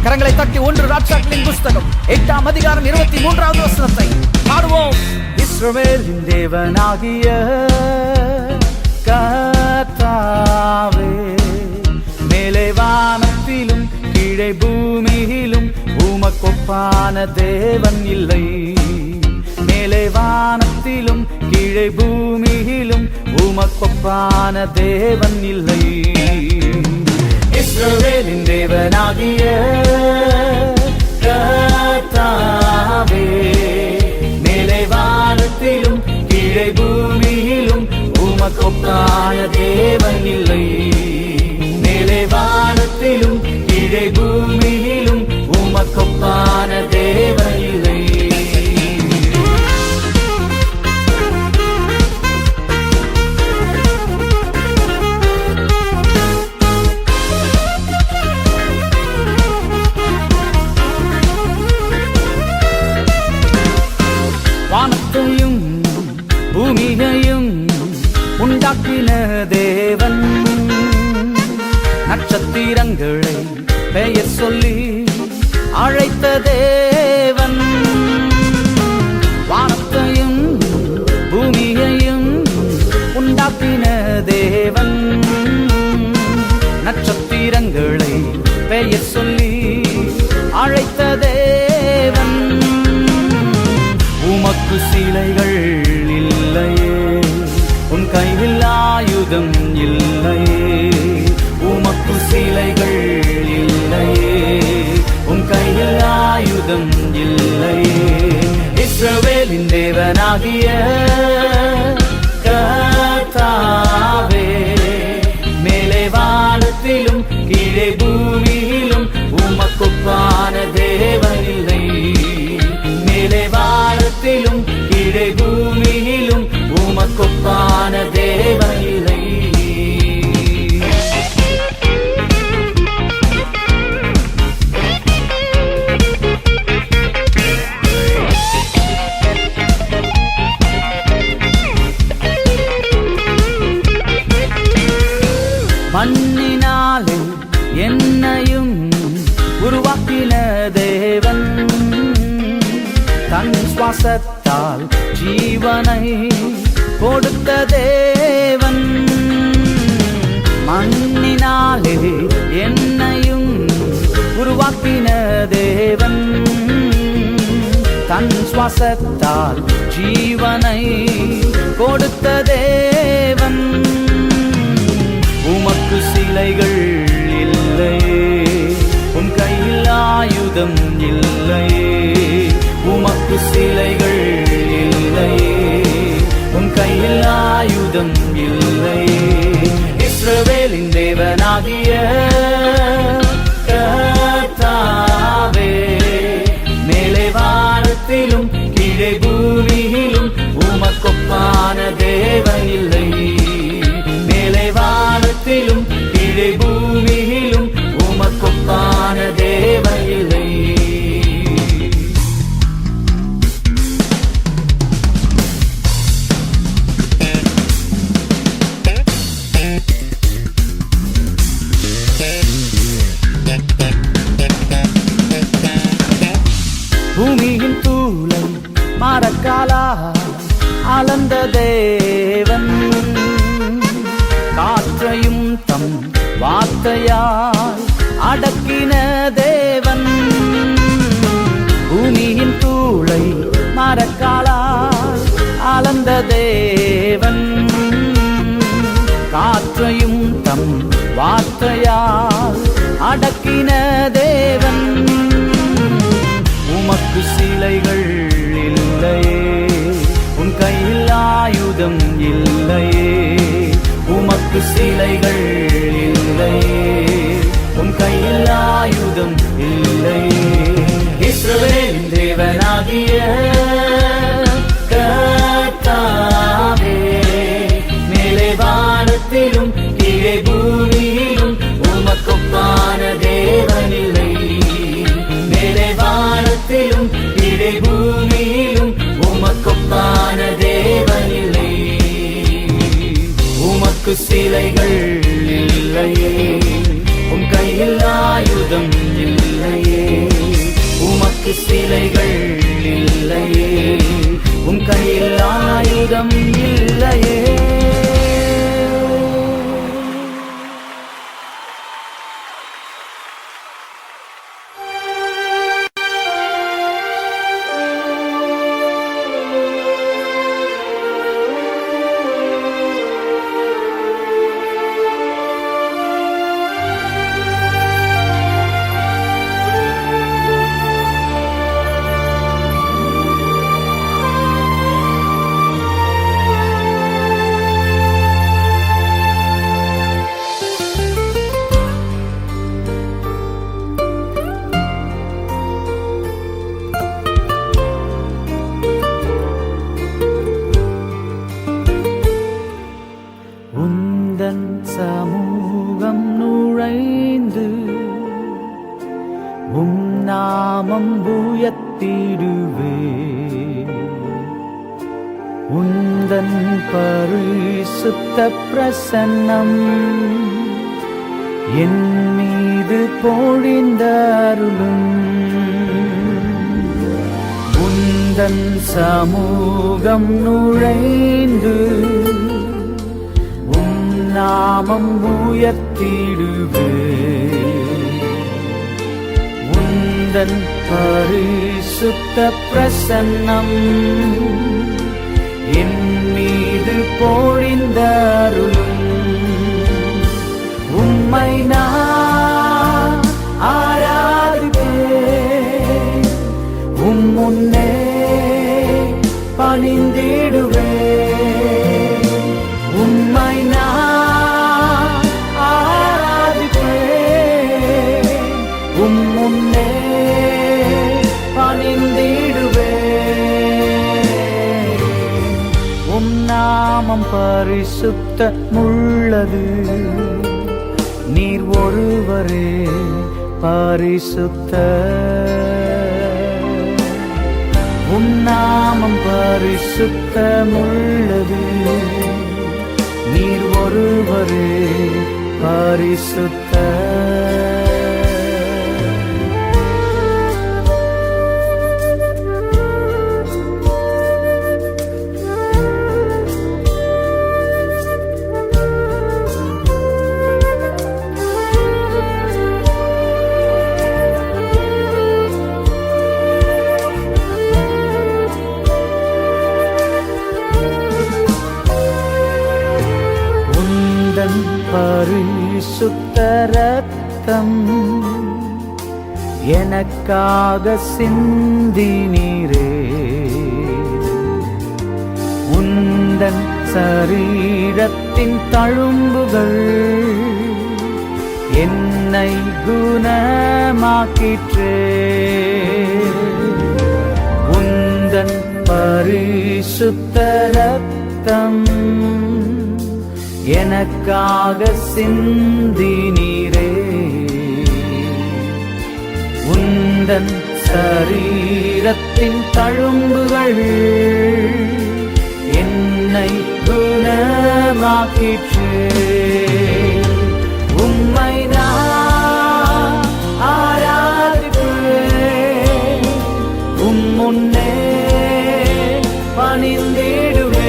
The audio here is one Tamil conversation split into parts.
கரங்களை தட்டி 1 ராஜாக்களின் புஸ்தகம் 8ஆம் அதிகாரம் 23வது வசனத்தை பாடுவோம். இஸ்ரவேலின் தேவனாகிய கர்த்தாவே, மேலே வானத்திலும் கீழே பூமியிலும் உமக்கொப்பான தேவன் இல்லை. மேலே வானத்திலும் கீழே பூமியிலும் உமக்கொப்பான தேவன் இல்லை. இஸ்ரவேலின் தேவனாகிய கர்த்தாவே, மேலே வானத்திலும் கீழே பூமியிலும் உமக்கொப்பான தேவன் இல்லை. மேலே வானத்திலும் கீழே பூமியிலும் உமக்கொப்பான தேவன் இல்லை. வானத்தையும் பூமியையும் உண்டாக்கின தேவன், நட்சத்திரங்களை பெயர் சொல்லி அழைத்த தேவன். வானத்தையும் பூமியையும் உண்டாக்கின தேவன், நட்சத்திரங்களை பெயர் சொல்லி அழைத்த தேவன். உமக்கு சிலைகள் இல்லையே, உன் கையில் ஆயுதம் இல்லையே. உமக்கு சிலைகள் இல்லையே, உன் கையில் ஆயுதம் இல்லையே. இஸ்ரவேலின் தேவனாகிய கர்த்தாவே, மேலே வானத்திலும் கீழே பூமியிலும் உமக்கொப்பான தேவன் இல்லை. மேலே வானத்திலும் கீழே பூமியிலும் உமக்கொப்பான தேவன் இல்லை. மண்ணினாலே என்னையும் உருவாக்கின தேவன், தன் சுவாசத்தால் ஜீவனை கொடுத்த தேவன். மண்ணினாலே என்னையும் உருவாக்கின தேவன், தன் சுவாசத்தால் ஜீவனை கொடுத்த தேவன். உமக்கு சிலைகள் இல்லையே, உன் கையில் ஆயுதம் இல்லையே. உமக்கு சிலைகள் இல்லையே, உன் கையில் ஆயுதம் இல்லையே. இஸ்ரவேலின் தேவனாகிய கர்த்தாவே, மேலே வானத்திலும் கீழே பூமியிலும் உமக்கொப்பான தேவன் இல்லை. மேலே வானத்திலும் கீழே பூமியிலும் உமக்கொப்பான தேவன் இல்லை. பூமியின் தூளை மரக்காலா அளந்த தேவன், காற்றையும் தம் வார்த்தையால் அடக்கின தேவன். பூமியின் தூளை மரக்காலால் அளந்த தேவன், காற்றையும் தம் வார்த்தையால் அடக்கின தேவன். உமக்கு சிலைகள் இல்லையே, உன் கையில் ஆயுதம் இல்லையே. உமக்கு சிலைகள் இல்லையே, உன் கையில் ஆயுதம் இல்லையே. இஸ்ரவேலின் தேவனாகிய கர்த்தாவே, மேலே வானத்திலும் கீழே பூமியிலும் உமக்கொப்பான தேவன் இல்லை. மேலே வானத்திலும் கீழே பூமியிலும் உமக்கொப்பான தேவன் இல்லை. உமக்கு சிலைகள் இல்லையே, உன் கையில் ஆயுதம் நாமம் உயர்த்திடுவே உந்தன் பரிசுத்த பிரசன்னம் என் மீது பொழிந்தருளும் உந்தன் சமூகம் நுழைந்து நாமம் உயர்த்திடுவே உந்தன் பரிசுத்த பிரசன்னம் என் மீது பொழிந்தருளும் உம்மை நான் ஆராதிப்பேன் முன்னே பணிந்திடுவேன் உம்மை நான் ஆராதிப்பேன் முன்னே பணிந்திடுவேன் நாமம் பரிசுத்தமுள்ளது நீர் ஒருவரே பரிசுத்தர் நாமம் பரிசுத்தமுள்ளது நீர் ஒருவரே பரிசுத்தர் பரிசுத்த ரத்தம் எனக்காக சிந்தினீரே உந்தன் சரீரத்தின் தழும்புகள் என்னை குணமாக்கிற்றே உந்தன் பரிசுத்த ரத்தம் எனக்காக சிந்தினீரே உந்தன் சரீரத்தின் தழும்புகள் என்னை குணமாக்கிற்றே உம்மை நான் ஆராதிப்பேன் முன்னே பணிந்திடுவேன்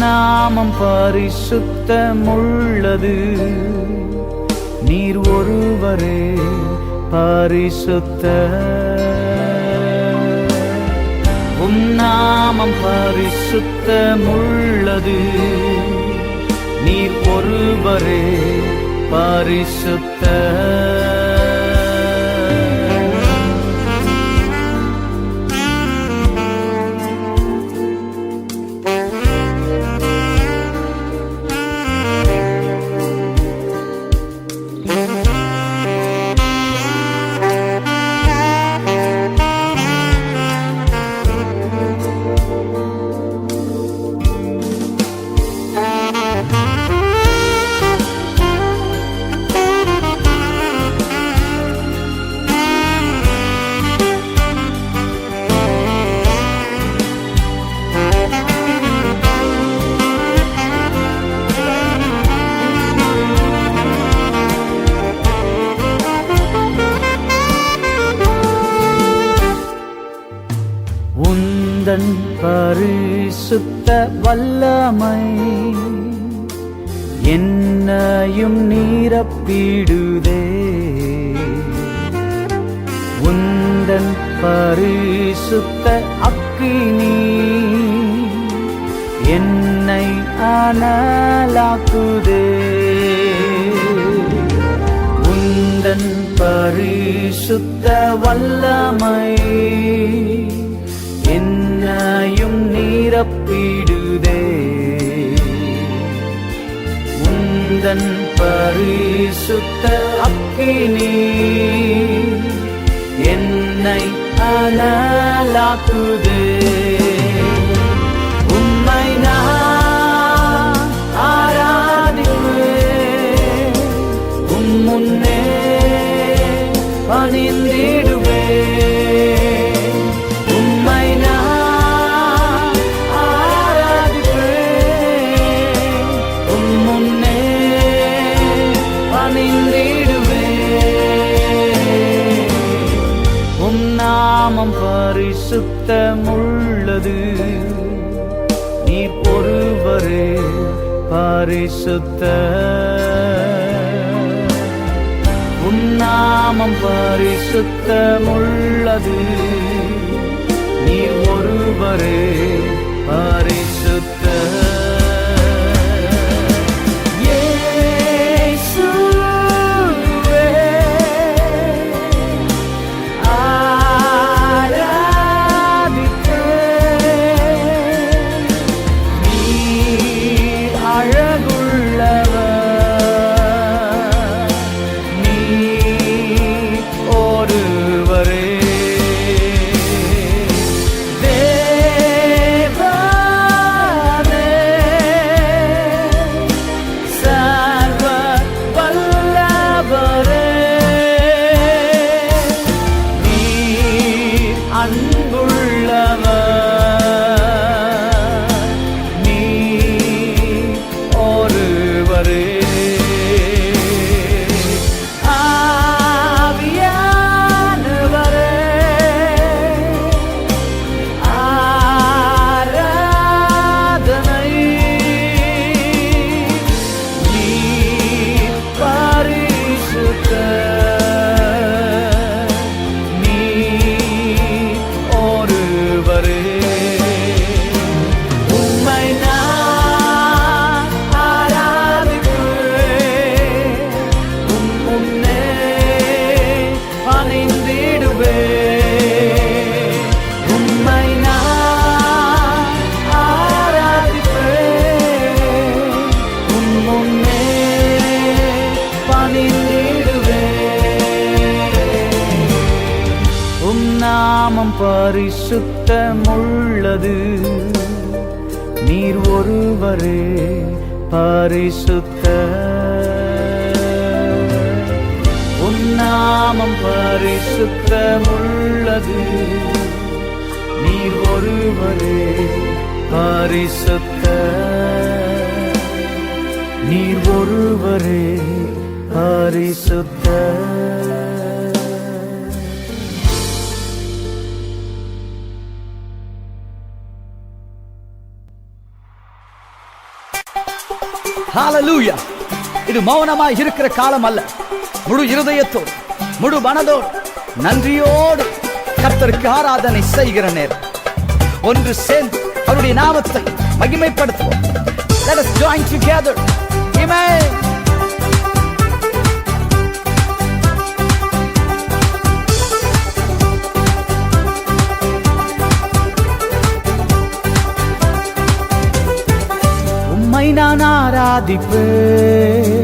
நாமம் பரிசுத்தமுள்ளது நீர் ஒருவரே பரிசுத்தர் நாமம் பரிசுத்தமுள்ளது நீர் ஒருவரே பரிசுத்தர் உந்தன் பரிசுத்த வல்லமை என்னையும் நிரப்பிடுதே உந்தன் பரிசுத்த அக்கினி என்னை அனலாக்குதே உந்தன் பரிசுத்த வல்லமை என்னையும் நிரப்பிடுதே உந்தன் பரிசுத்த அக்கினி என்னை அனலாக்குதே. உம்மை நான் ஆராதிப்பேன், உம் முன்னே பணிந்திடுவேன். உம்மை நான் ஆராதிப்பேன், உம் முன்னே பணிந்திடுவேன். உம் நாமம் பரிசுத்தமுள்ளது, நீர் ஒருவரே பரிசுத்தர். உம் நாமம் பரிசுத்தமுள்ளது, நீர் ஒருவரே பரிசுத்தர். நாமம் பரிசுத்தமுள்ளது, நீர் ஒருவரே பரிசுத்தர். உம் நாமம் பரிசுத்தமுள்ளது, நீர் ஒருவரே பரிசுத்தர். நீர் ஒருவரே பரிசுத்தர். ஹalleluya. இது மௌனமாய் இருக்கிற காலம் அல்ல, முழு இருதயத்தோடு முழு மனதோடு நன்றியோடு கர்த்தருக்கு ஆராதனை செய்கிற நேரம். ஒன்று சேர்ந்து அவருடைய நாமத்தை மகிமைப்படுத்துவோம். Let us join together. Amen. உம்மை நான் ஆராதிப்பேன்,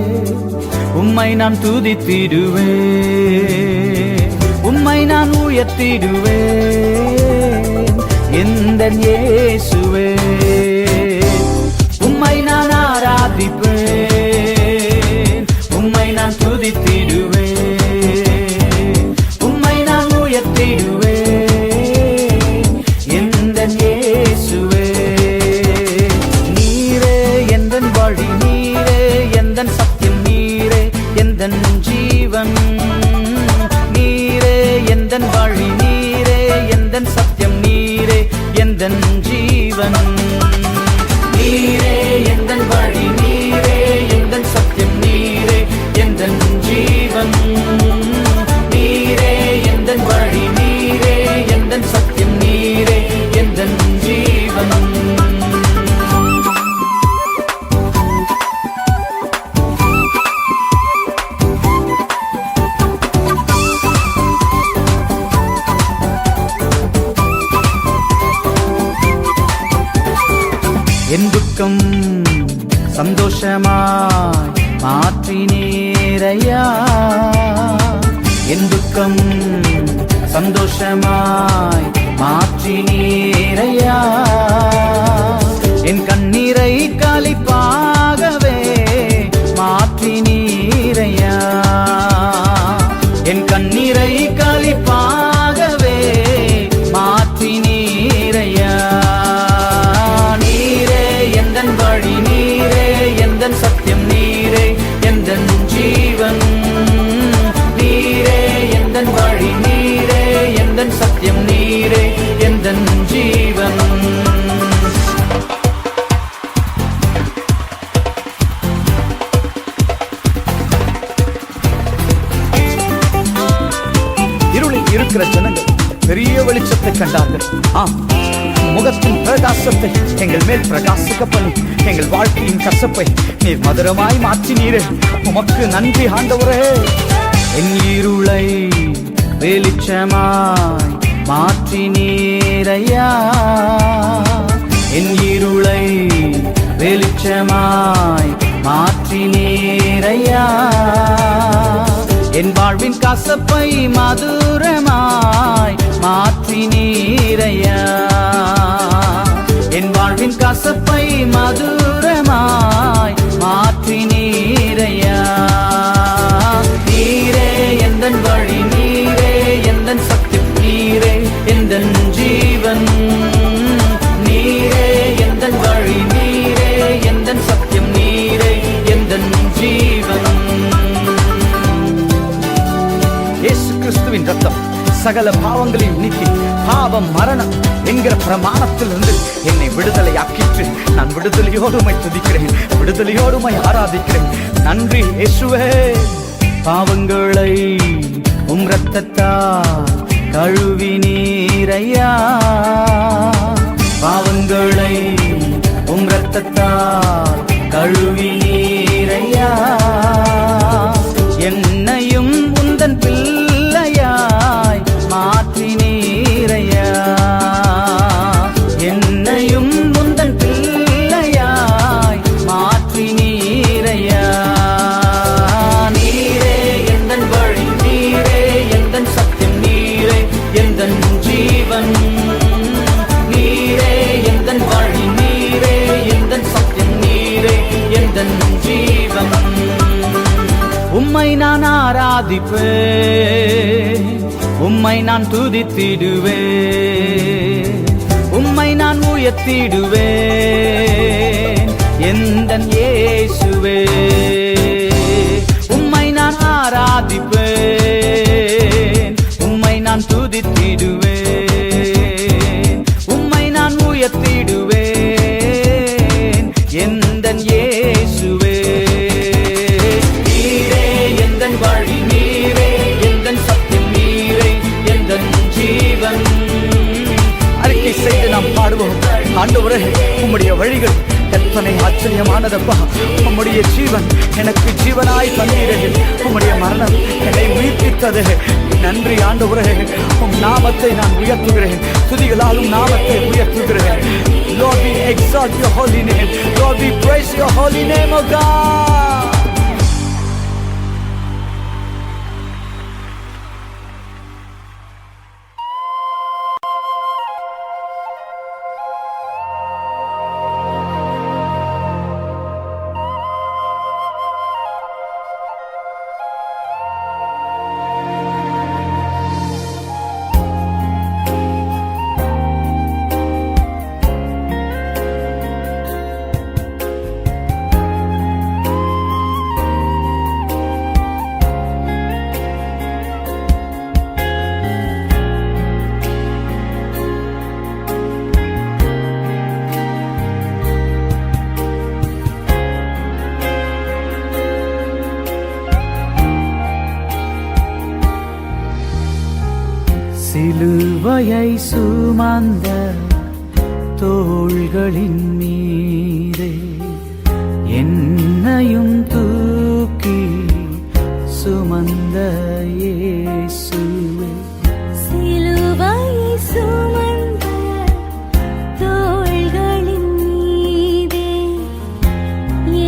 உம்மை நான் துதித்திடுவேன், உம்மை நான் உயர்த்திடுவேன் எந்தன் இயேசுவே. உம்மை நான் ஆராதிப்பேன், உம்மை நான் துதித்திடுவேன், உம்மை நான் உயர்த்திடுவேன் எந்தன் இயேசுவே. வழி நீரே, எந்தன் சத்தியம் நீரே, எந்தன் ஜீவன் நீரே. எந்தன் வழி நீரே, எந்தன் சத்தியம் நீரே, எந்தன் ஜீவன் நீரே. எந்தன் வழி நீரே, எந்தன் சத்தியம் நீரே, எந்தன் ஜீவன் நீரே. எந்தன் வழி நீரே, எந்தன் சத்தியம் நீரே, எந்தன் ஜீவன். என் துக்கம் சந்தோஷமாய் மாற்றினீரையா, என் துக்கம் சந்தோஷமாய் மாற்றினீரையா. என் கண்ணீரை களிப்பாகவே மாற்றினீரையா. என் கண்ணீரை களிப்பாகவே மாற்றினீரையா. நீரே எந்தன் வழி, நீரே எந்தன் சத்தியம், நீரே எந்தன் ஜீவன். நீரே எந்தன் வழி, நீரே எந்தன் சத்தியம், நீரே எந்தன் ஜீவன். இருளில் இருக்கிற ஜனங்கள் பெரிய வெளிச்சத்தை கண்டார்கள். முகத்தின் பிரகாசத்தை எங்கள் மேல் பிரகாசிக்க பண்ணி எங்கள் வாழ்க்கையின் கசப்பை நீர் மதுரமாய் மாற்றினீரே. உமக்கு நன்றி ஆண்டவரே. என் இருளை வெளிச்சமாய் மாற்றினீரையா. என் இருளை வெளிச்சமாய் மாற்றினீரையா. என் வாழ்வின் கசப்பை மதுரமாய் மாற்றினீரையா. என் வாழ்வின் கசப்பை மதுரமாய் மாற்றினீரையா. நீரே எந்தன் வழி, நீரே எந்தன் சத்தியம், நீரே எந்தன் ஜீவன். நீரே எந்தன் வழி, நீரே எந்தன் சத்தியம், நீரே எந்தன் ஜீவன். இயேசு கிறிஸ்துவின் ரத்தம் சகல பாவங்களையும் நீக்கி பாவம் மரணம் என்கிற பிரமாணத்திலிருந்து என்னை விடுதலையாக்கிற்று. நான் விடுதலையோடு உம்மை துதிக்கிறேன், விடுதலையோடு உம்மை ஆராதிக்கிறேன். நன்றி இயேசுவே. பாவங்களை உம் ரத்தத்தால் கழுவினீரையா. பாவங்களை உம் ரத்தத்தால் கழுவினீரையா. என்னையும் உந்தன் பிள்ளையாய் மாற்றினீரையா. என்னையும் உந்தன் பிள்ளையாய் மாற்றினீரையா. நீரே எந்தன் வழி, நீரே எந்தன் சத்தியம், நீரே எந்தன் ஜீவன். நீரே எந்தன் வழி, நீரே எந்தன் சத்தியம், நீரே எந்தன் ஜீவன். உம்மை நான் ஆராதிப்பேன், உம்மை நான் துதித்திடுவேன், உம்மை நான் உயர்த்திடுவேன் எந்தன் இயேசுவே. உம்மை நான் ஆராதிப்பேன், உம்மை நான் துதித்திடுவேன், உம்மை நான் உயர்த்திடுவேன் எந்தன் இயேசுவே. வழி, நீரே எந்தன் சத்தியம், நீரே எந்தன் ஜீவன். அறிக்கை செய்து நாம் பாடுவோம். ஆண்டவரே, உம்முடைய வழிகள் எத்தனை ஆச்சரியமானதப்பா. உம்முடைய ஜீவன் எனக்கு ஜீவனாய் தந்தீரே. உம்முடைய மரணம் என்னை உயிர்ப்பித்தது. நன்றி ஆண்டவரே. உம் நாமத்தை நான் உயர்த்துகிறேன், துதிகளாலும் நாமத்தை உயர்த்துகிறேன். Lord, we exalt your holy name. Lord, we praise your holy name, O God. சிலுவையை சுமந்த தோள்களின் மீதே என்னையும் தூக்கி சுமந்த இயேசுவே. சிலுவையை சுமந்த தோள்களின் மீதே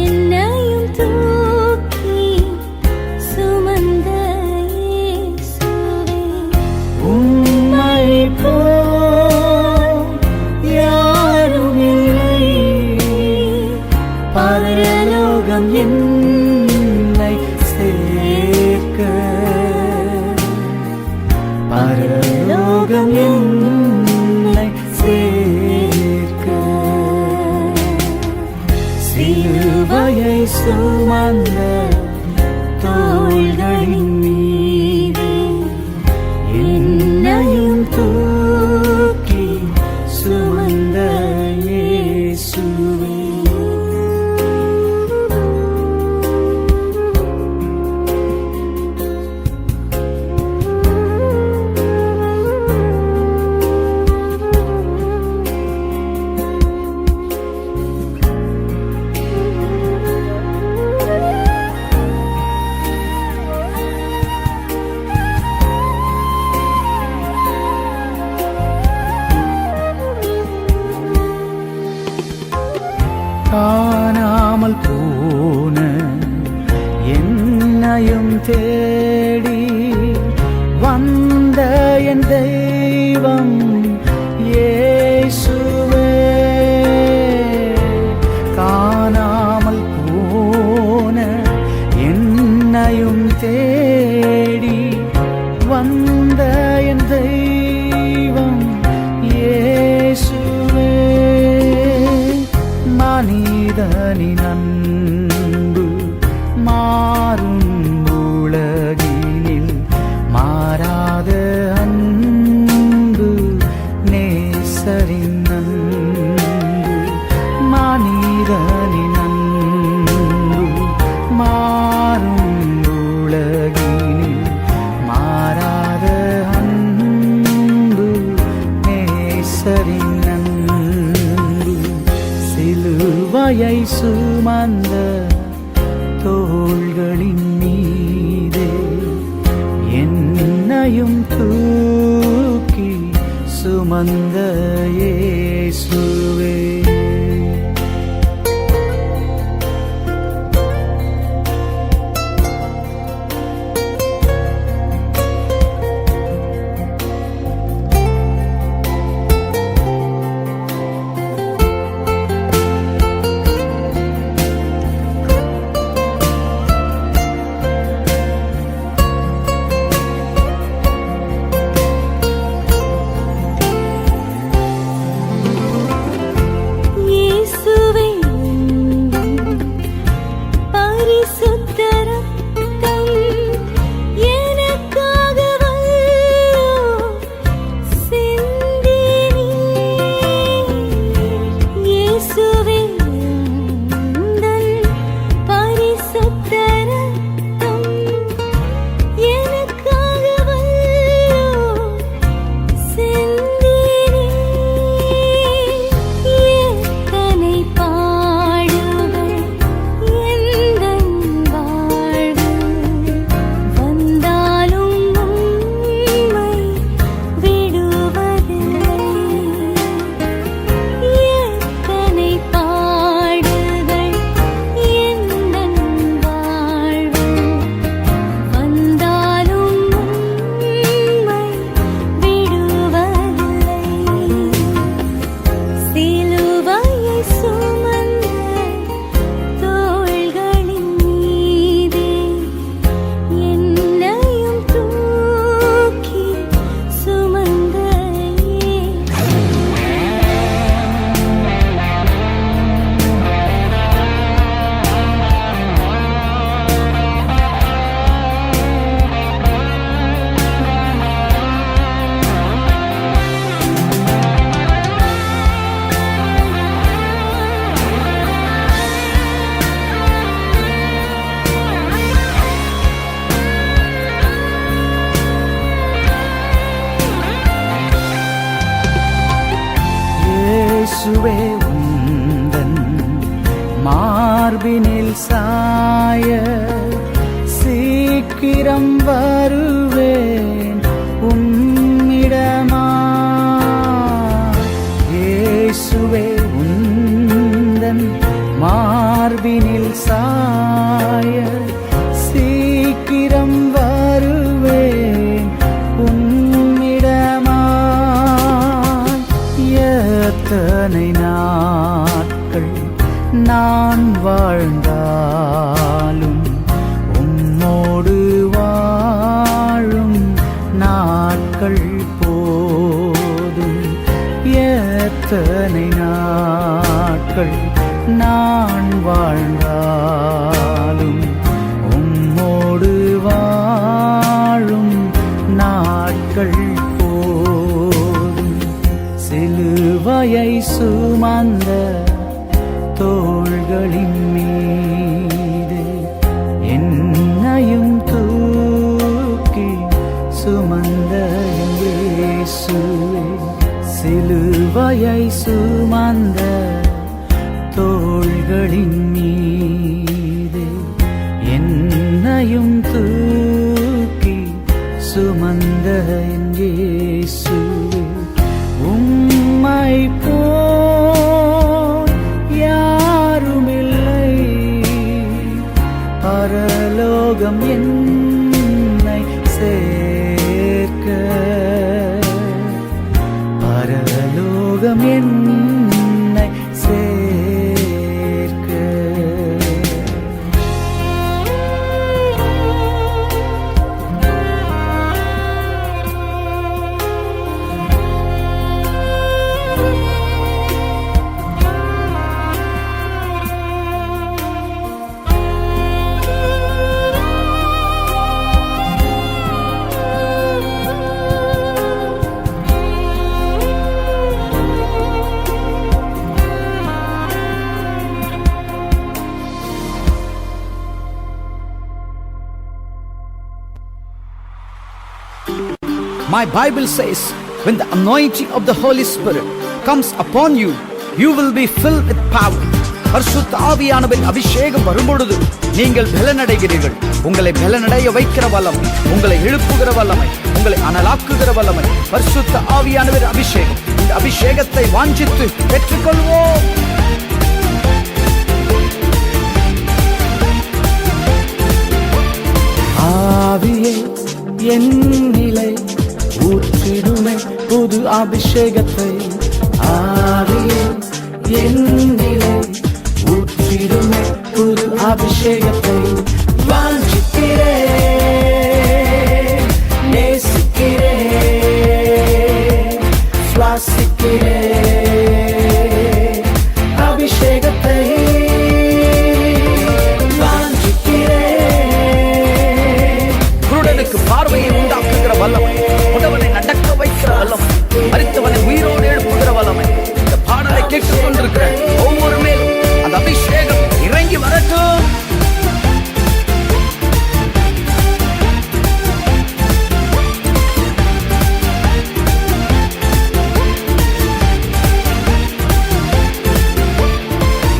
என்னையும் தூக்கி சுமந்த இயேசுவே. காணாமல் போன என்னையும் தேடி வந்த என் தெய்வம் இயேசுவே. காணாமல் போன என்னையும் தேடி வந்த என் தெய்வம் இயேசுவே. மனிதனின் அன்பு மாறும் உலகினில் மாறாத அன்பு நேசரின் அன்பு. மனிதனின் அன்பு மாறும் உலகினில் மாறாத அன்பு நேசரின் அன்பு. சிலுவையை சுமந்த தோள்களின் மீதே என்னையும் தூக்கி சுமந்த இயேசுவே. இயேசுவே பரிசுத்த ரத்தம் எனக்காகவல்லோ சிந்தினீர். இயேசுவே பரிசுத்த ரத்தம் எனக்காகவல்லோ சிந்தினீர். எத்தனை பாடுகள் எந்தன் வாழ்வில் வந்தாலும் உம்மை விடுவதில்லை. எத்தனை பாடுகள் எந்தன் வாழ்வில் வந்தாலும் உம்மை விடுவதில்லை. சிலுவையை சுமந்த தோள்களின் மீதே என்னையும் தூக்கி சுமந்த இயேசுவே உந்தன் மார்பினில் சாய சீக்கிரம் வருவேன் உம்மிடமா. இயேசுவே உந்தன் மார்பினில் சாய சீக்கிரம் வருவேன் உம்மிடமா. எத்தனை நாட்கள் நான் வாழ்ந்தாலும் உம்மோடு வாழும் நாட்கள் போதும். எத்தனை நாட்கள் நான் வாழ்ந்தாலும் உம்மோடு வாழும் நாட்கள் போதும். சிலுவையை சுமந்த தோள்களின் மீது என்னையும் தூக்கி சுமந்த இயேசுவே. சிலுவையை சுமந்த தோள்களின் மீது என்னையும் தூக்கி சுமந்த இயேசுவே. உம்மை போல் யாருமில்லை பரலோகம் என்னை சேர்க்க, பரலோகம் என்னை சேர்க்க. My Bible says, when the anointing of the Holy Spirit comes upon you, you will be filled with power. பரிசுத்த ஆவியானவரின் அபிஷேகம் வரும்பொழுது நீங்கள் பலனடைகிறீர்கள். உங்களை பலனடைய வைக்கிற வல்லமை, உங்களை எழுப்புகிற வல்லமை, உங்களை அனலாக்குகிற வல்லமை பரிசுத்த ஆவியானவரின் அபிஷேகம். இந்த அபிஷேகத்தை வாஞ்சித்து பெற்றுக்கொள்வோம். ஆவியே என்னிலே ஊற்றிடுமே புது அபிஷேகத்தை, ஆவியே என்னிலே ஊற்றிடுமே புது அபிஷேகத்தை. வாஞ்சிக்கிறேன், நேசிக்கிறேன், சுவாசிக்கிறேன் அபிஷேகத்தை. குருடனுக்கு பார்வையை உண்டாக்குகிற வல்லமை, உடவனை நடக்க வைக்கிற வல்லமை, மரித்தவனை உயிரோடு எழுப்புகிற வல்லமை இந்த பாடலை கேட்டுக் கொண்டிருக்கிற ஒவ்வொரு மேலும் அந்த அபிஷேகம் இறங்கி வரட்டும்.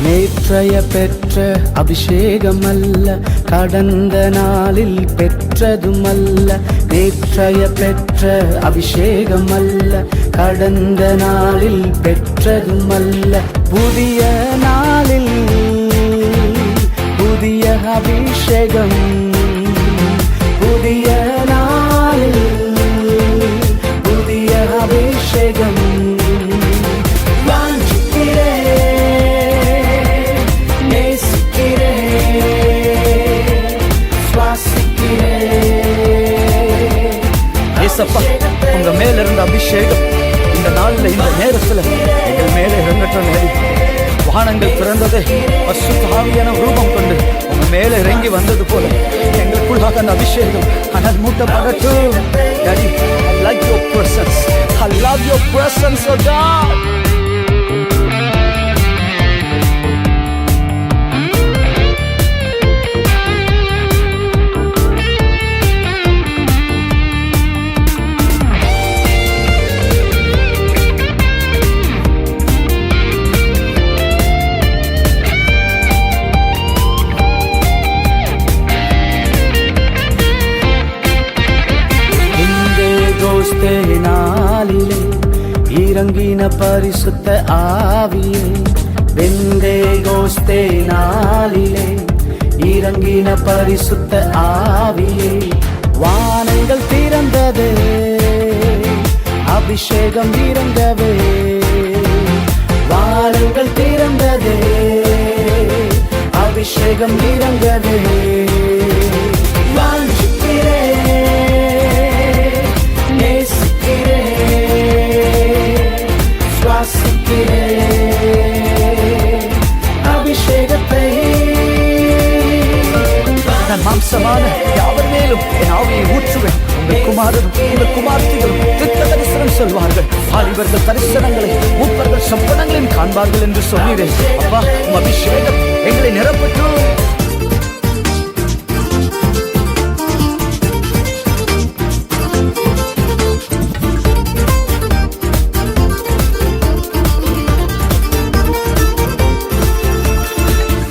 நேற்றைய பெற்ற அபிஷேகம் அல்ல, கடந்த நாளில் பெற்றதும் அல்ல. நேற்றைய பெற்ற அபிஷேகம் அல்ல, கடந்த நாளில் பெற்றதும் அல்ல. புதிய நாளில் புதிய அபிஷேகம், புதிய நாளில் புதிய அபிஷேகம். உங்க மேல இருந்த அபிஷேகம் இந்த நாள்ல இந்த நேரத்துல எங்கள் மேல இறங்கட்டும். வானங்கள் பிறந்ததே பரிசுத்த ஆவியான ரூபம் கொண்டு உங்க மேல இறங்கி வந்தது போல எங்களுக்குள்ளாக அந்த அபிஷேகம் அனல் மூட்டப்படட்டும். Daddy, I like your presence. I love your presence, oh God. நாளிலே இறங்கின பரிசுத்த ஆவியே, பெந்தேகோஸ்தே நாளிலே இறங்கின பரிசுத்த ஆவியே. வானங்கள் திறந்ததே, அபிஷேகம் இறங்கவே. வானங்கள் திறந்ததே, அபிஷேகம் இறங்கவே. அபிஷேகத்தை நான் மாம்சமான யாவர் மேலும் என் ஆவியை ஊற்றுவேன். உங்கள் குமாரரும் உங்கள் குமார்த்திகளும் திட்ட தரிசனம் சொல்வார்கள். வாலிபர்கள் தரிசனங்களை, மூப்பர்கள் சொப்பனங்களையும் காண்பார்கள் என்று சொன்னீரே. அப்பா, உம் அபிஷேகம் எங்களை நிரப்பட்டும்.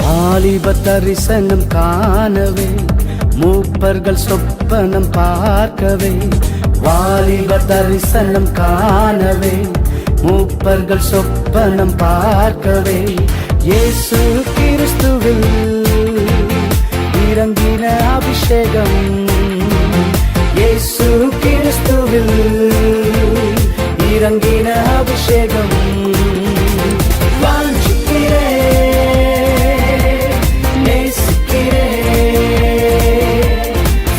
வாலிப தரிசனம் காணவே, மூப்பர்கள் சொப்பனம் பார்க்கவே. வாலிப தரிசனம் காணவே, மூப்பர்கள் சொப்பனம் பார்க்கவே. இயேசு கிறிஸ்துவில் இறங்கின அபிஷேகம் இயேசு கிறிஸ்துவில் இறங்கின அபிஷேகம் வாஞ்சிக்கிறேன், நேசிக்கிறேன்,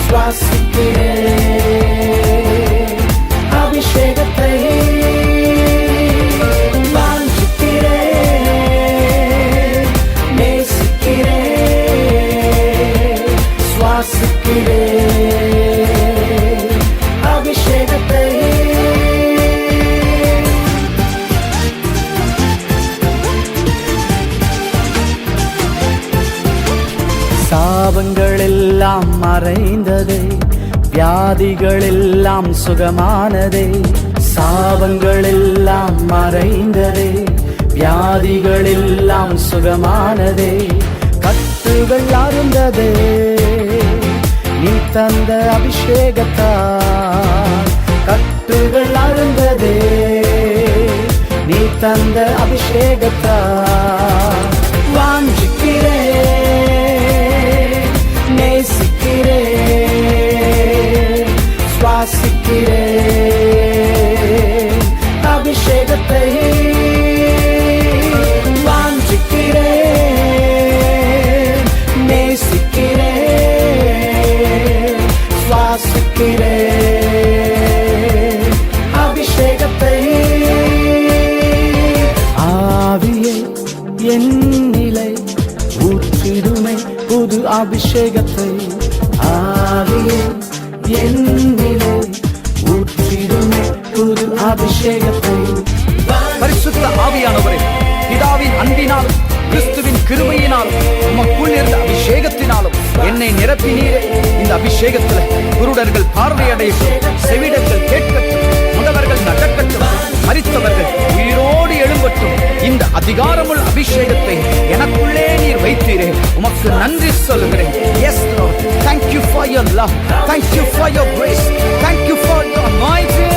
சுவாசிக்கிறேன் அபிஷேகத்தை வாஞ்சிக்கிறேன், நேசிக்கிறேன், சுவாசிக்கிறேன் அபிஷேகத்தை. சாபங்கள் எல்லாம் மறைந்ததே, வியாதிகள் எல்லாம் சுகமானதே. சாபங்கள் எல்லாம் மறைந்ததே, வியாதிகள் எல்லாம் சுகமானதே. கட்டுகள் அருந்ததே, நீ தந்த அபிஷேகத்தால். கட்டுகள் அருந்ததே, நீ தந்த அபிஷேகத்தால். வாஞ்சிக்கிறேன், நேசிக்கிறேன், சுவாசிக்கிறேன் அபிஷேகத்தை. வாஞ்சிக்கிறேன், நேசிக்கிறேன், சுவாசிக்கிறேன் அபிஷேகத்தை. ஆவியே என்னிலை ஊற்றிடுமே புது அபிஷேகத்தை. ஆவியே என்னிலே ஊற்றிடுமே புது அபிஷேகத்தை. பரிசுத்த ஆவியானவரே, பிதாவின் அன்பினாலும் கிறிஸ்துவின் கிருபையினாலும் உமக்குள் இருந்த அபிஷேகத்தினாலும் என்னை நிரப்பினீரே. இந்த அபிஷேகத்தில் குருடர்கள் பார்வையடையட்டும், செவிடர்கள் கேட்கட்டும், முடவர்கள் நடக்கட்டும், மரித்தவர்கள் உயிரோடு எழும்பட்டும். இந்த அதிகாரமுள்ள அபிஷேகத்தை எனக்குள்ளே நீர் வைத்தீரே, உமக்கு நன்றி சொல்லுகிறேன். Yes Lord, thank you for your love, thank you for your grace, thank you for your anointing.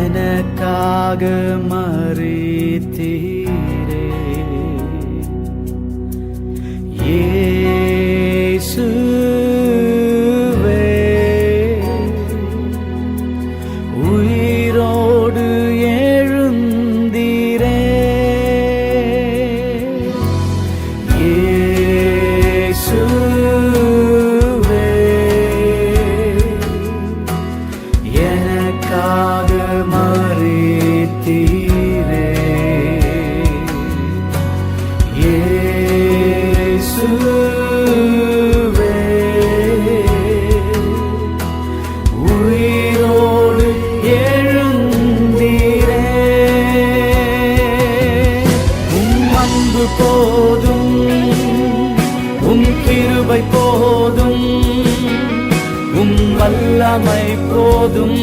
எனக்காக மரித்தீரே இயேசுவே, உயிரோடு எழுந்தீரே இயேசுவே, எனக்காக மரித்தீரே இயேசுவே, உயிரோடு எழுந்தீரே. உம் அன்பு போதும், உம் கிருபை போதும், உம் வல்லமை போதும்,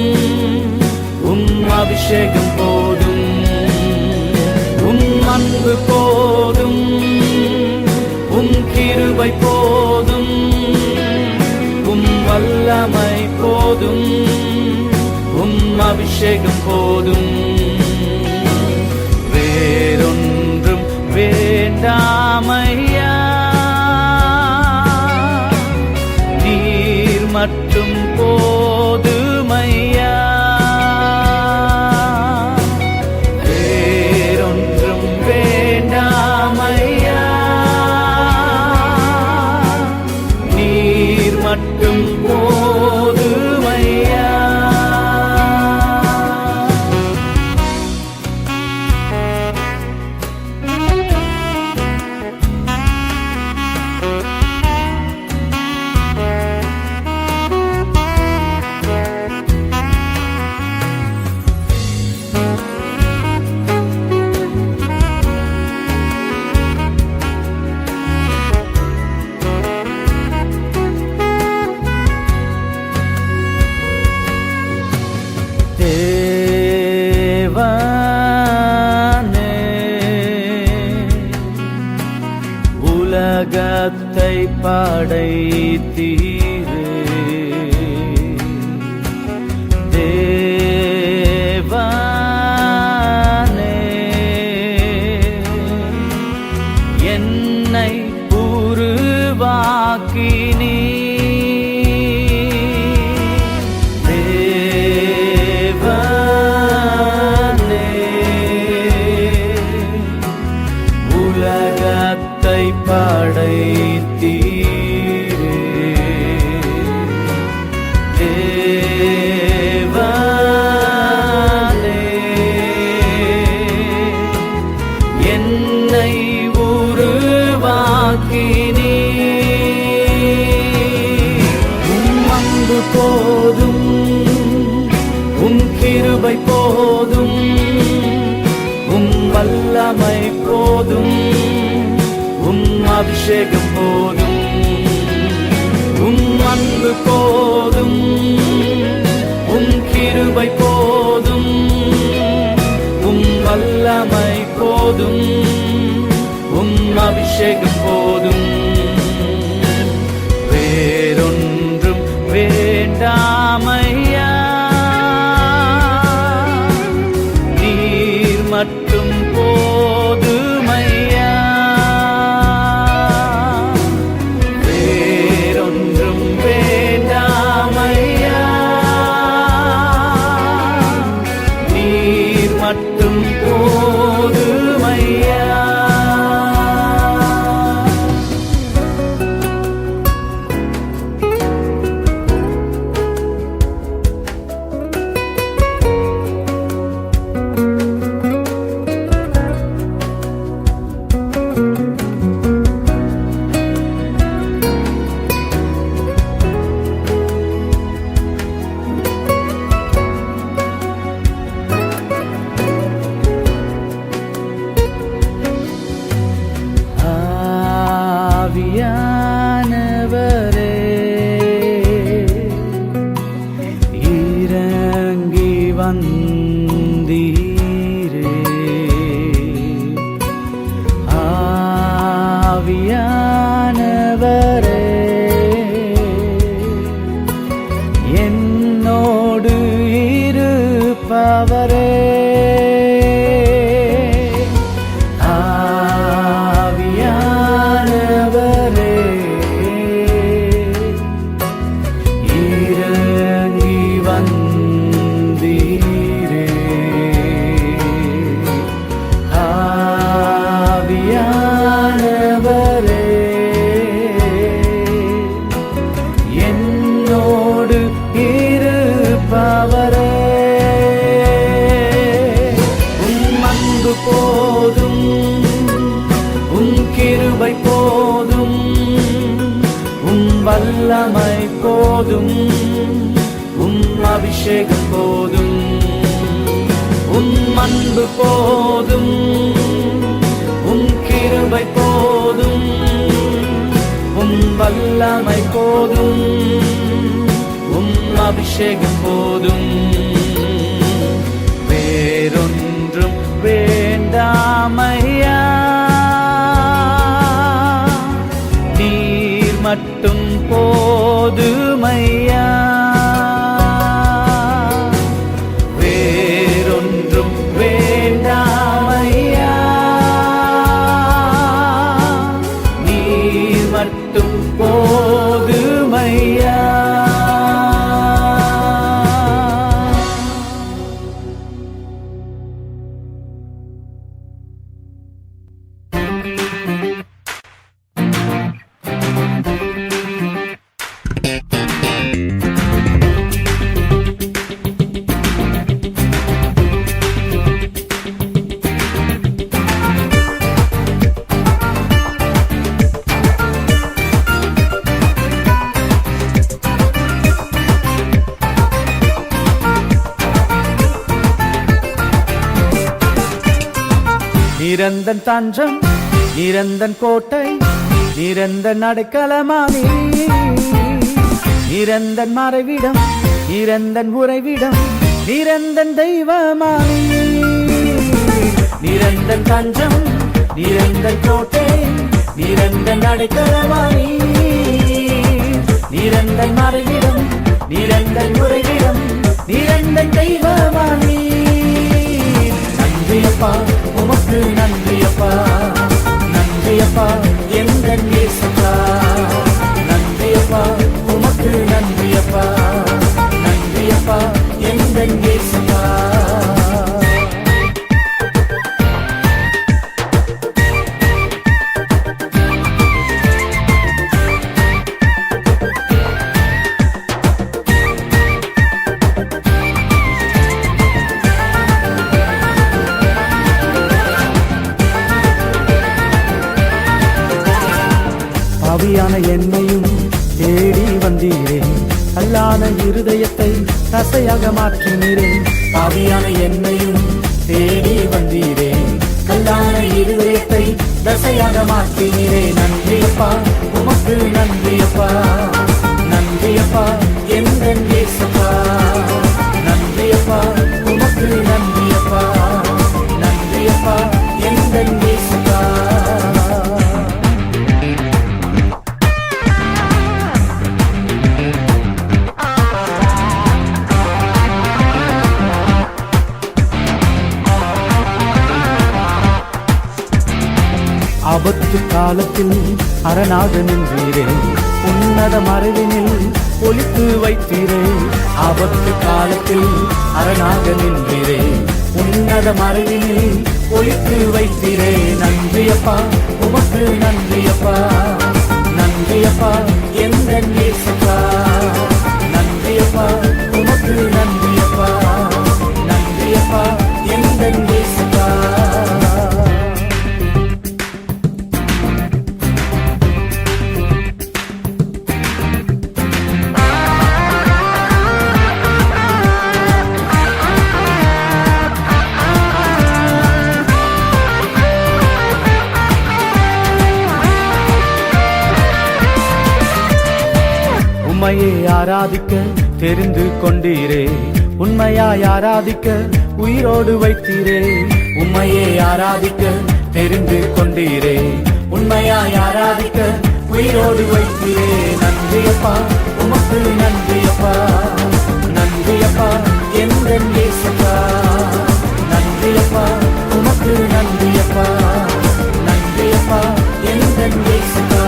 உம் அபிஷேகம் போதும். உம் அன்பு போதும், உம் கிருபை போதும், உம் வல்லமை போதும், உம் அபிஷேகம் போதும். வேறொன்றும் வேண்டாமையா, நீர் மட்டும் போதுமையா. வேறொன்றும் வேண்டாமையா, நீர் மட்டும் போதுமையா. உலகத்தை படைத்தீரே தேவனே, என்னை உருவாக்கினீ படைத்தீரே தேவனே, என்னை உருவாக்கினீ உம் அன்பு போதும், உம் கிருபை போதும், உம் வல்லமை போதும், அபிஷேகம் போதும், உம் அன்பு போதும், உம் கிருபை போதும், உம் வல்லமை போதும், உம் அபிஷேகம் போதும், வேறொன்றும் வேண்டாமையா, நீர் மட்டும் போதுமையா, மட்டும் போதுமையா. ஆவியானவரே, இறங்கி வந்தீரே, ஆவியானவரே, என்னோடு இருப்பவரே, போதும், உம் கிருபை போதும், உம் வல்லமை போதும், உம் அபிஷேகம் போதும், உம் அன்பு போதும், உம் கிருபை போதும், உம் வல்லமை போதும், உம் அபிஷேகம் போதும், வேறொன்றும் வேண்டாமையா, நீர் மட்டும் போதுமையா, வேறொன்றும் வேண்டாமையா, நீர் மட்டும் போதுமையா. நிரந்தன் தஞ்சம், நிரந்தன் கோட்டை, நிரந்தன் அடைக்கலமானி, நிரந்தன் மறைவிடம், நிரந்தன் உறைவிடம், நிரந்தன் தெய்வமானி. நீரெந்தன் தஞ்சம், நீரெந்தன் கோட்டை, நீரெந்தன் அடைக்கலமாய், நீரெந்தன் மறைவிடம், நீரெந்தன் உறைவிடம், நீரெந்தன் தெய்வமானி. நன்றியப்பா உமக்கு நன்றியப்பா, நன்றியப்பா எந்தன் இயேசுப்பா, நன்றியப்பா உமக்கு நன்றியப்பா, நன்றியப்பா எந்தன் இயேசுப்பா. பாவியான என்னையும் தேடி வந்தீரே, கல்லான இருதயத்தை தசையாக மாற்றினீரே. பாவியான என்னையும் தேடி வந்தீரே, கல்லான இருதயத்தை தசையாக மாற்றினீரே. நன்றியப்பா உமக்கு நன்றியப்பா, நன்றியப்பா எந்தன் இயேசுப்பா, நன்றியப்பா உமக்கு நன்றியப்பா, நன்றியப்பா எந்தன் இயேசுப்பா. ஆபத்து காலத்தில் அரணாக நின்றீரே, உன்னத மறைவினில் ஒளித்து வைத்தீரே. ஆபத்து காலத்தில் அரணாக நின்றீரே, உன்னத மறைவினில் ஒளித்து வைத்தீரே. நன்றியப்பா உமக்கு நன்றியப்பா, நன்றியப்பா எந்தன் இயேசுப்பா, நன்றியப்பா உமக்கு நன்றியப்பா, நன்றியப்பா எந்தன் இயேசுப்பா. உம்மையே ஆராதிக்க தெரிந்து கொண்டீரே, உண்மையாய் ஆராதிக்க உயிரோடு வைத்தீரே. உம்மையே ஆராதிக்க தெரிந்து கொண்டீரே, உண்மையாய் ஆராதிக்க உயிரோடு வைத்தீரே. நன்றியப்பா உமக்கு நன்றியப்பா, நன்றியப்பா எந்தன் இயேசுப்பா, நன்றியப்பா உமக்கு நன்றியப்பா, நன்றியப்பா எந்தன் இயேசுப்பா.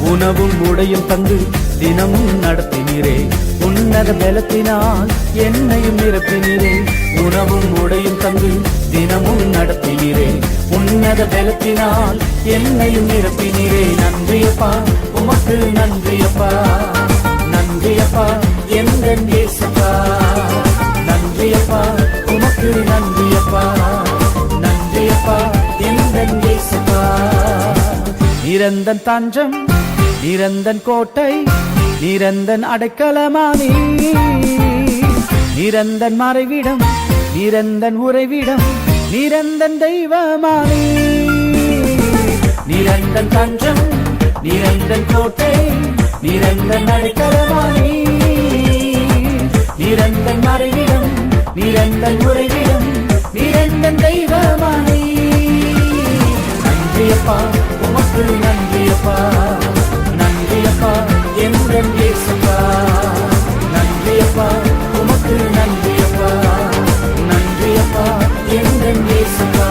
உணவும் உடையும் தந்து தினமும் நடத்தினீரே, உன்னத பலத்தினால் என்னையும் நிரப்பினீரே. உணவும் உடையும் தந்து தினமும் நடத்தினீரே, உன்னத பலத்தினால் என்னையும் நிரப்பினீரே. நன்றியப்பா உமக்கு நன்றியப்பா, நன்றியப்பா எந்தன் இயேசுப்பா, நன்றியப்பா உமக்கு நன்றியப்பா, நன்றியப்பா எந்தன் இயேசுப்பா. நிரந்தன் தஞ்சம், நிரந்தன் கோட்டை, நிரந்தன் அடைக்கலமானி, நிரந்தன் மறைவிடம், நிரந்தன் உறைவிடம், நிரந்தன் தெய்வமானி. நிரந்தன் தஞ்சம், நிரந்தன் கோட்டை, நிரந்தன் அடைக்கலமானி, நிரந்தன் மறைவிடம், நிரந்தன் உறைவிடம், நிரந்தன் தெய்வமானி. நன்றியப்பா உமக்கு நன்றியப்பா, நன்றியப்பா எந்தன் இயேசுப்பா, நன்றியப்பா உமக்கு நன்றியப்பா, நன்றியப்பா எந்தன் இயேசுப்பா.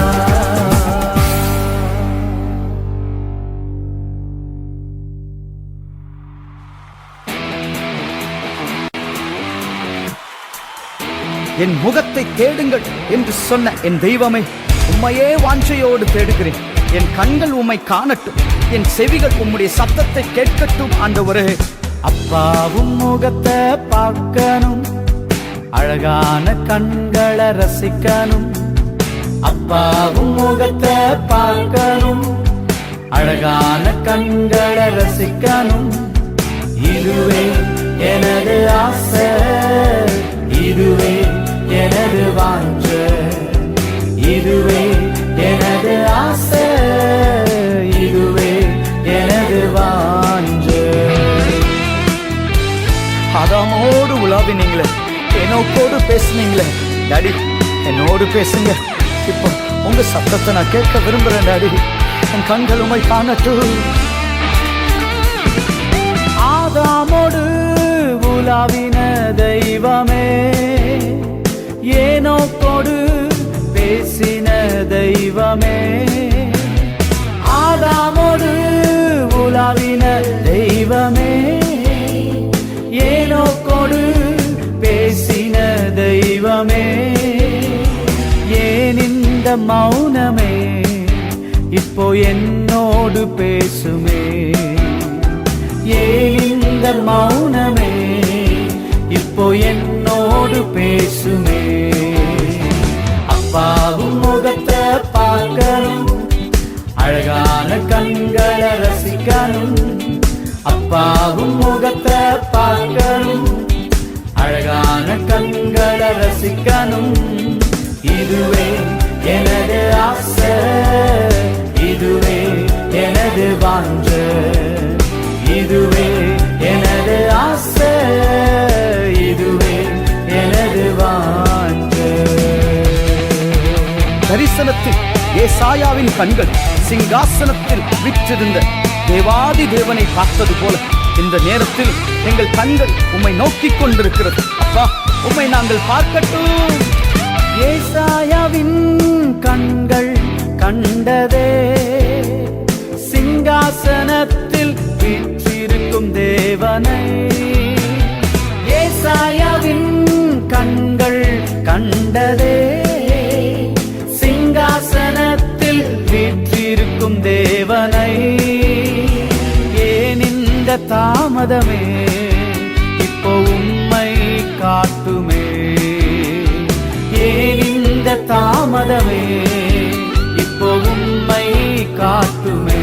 என் முகத்தை தேடுங்கள் என்று சொன்ன என் தெய்வமே, உம்மையே வாஞ்சையோடு தேடுகிறேன். என் கண்கள் உம்மை காணட்டும், என் செவிகள் உம்முடைய சத்தத்தை கேட்கட்டும். ஆண்டவரே, அப்பாவும் முகத்தை பார்க்கணும், அழகான கண்களை ரசிக்கணும். அப்பாவும் முகத்தை பார்க்கணும், அழகான கண்களை ரசிக்கணும். இதுவே எனது ஆதாமோடு உலாவினீங்களே, என்னோடு பேசுனீங்களே டாடி, என்னோடு பேசுங்க. இப்போ உங்க சத்தத்தை நான் கேட்க விரும்புறேன் டாடி. என் கண்கள் உமை காணட்டும். ஆதாமோடு உலாவின தெய்வமே, ஏனோக்கோடு பேசின தெய்வமே, ஆதாமோடு உலாவின தெய்வமே, ஏனோக்கோடு பேசின தெய்வமே, ஏன் இந்த மௌனமே இப்போ என்னோடு பேசுமே, ஏன் இந்த மௌனமே இப்போ என்னோடு பேசுமே. அப்பாவும் முகத்தை பார்க்கணும், அழகான கண்களை ரசிக்கணும், அப்பாவும் முகத்தை பார்க்கணும், அழகான கண்களை ரசிக்கணும். இதுவே எனது ஆசை, இதுவே எனது வாஞ்சை, இதுவே எனது ஆசை, இதுவே எனது வாஞ்சை. தரிசனத்தில் ஏசாயாவின் கண்கள் சிங்காசனத்தில் விற்றிருந்த தேவாதி தேவனை பார்த்தது போல இந்த நேரத்தில் எங்கள் கண்கள் உம்மை நோக்கிக் கொண்டிருக்கிறது. அப்பா, உம்மை நாங்கள் பார்க்கட்டும். ஏசாயாவின் கண்கள் கண்டதே சிங்காசனத்தில் வீற்றிருக்கும் தேவனை. ஏசாயாவின் கண்கள் கண்டதே சிங்காசனத்தில் வீற்றிருக்கும் தேவனை. ஏன் இந்த தாமதமே இப்போ உம்மை காட்டுமே, ஏன் இந்த தாமதமே இப்போ உம்மை காட்டுமே.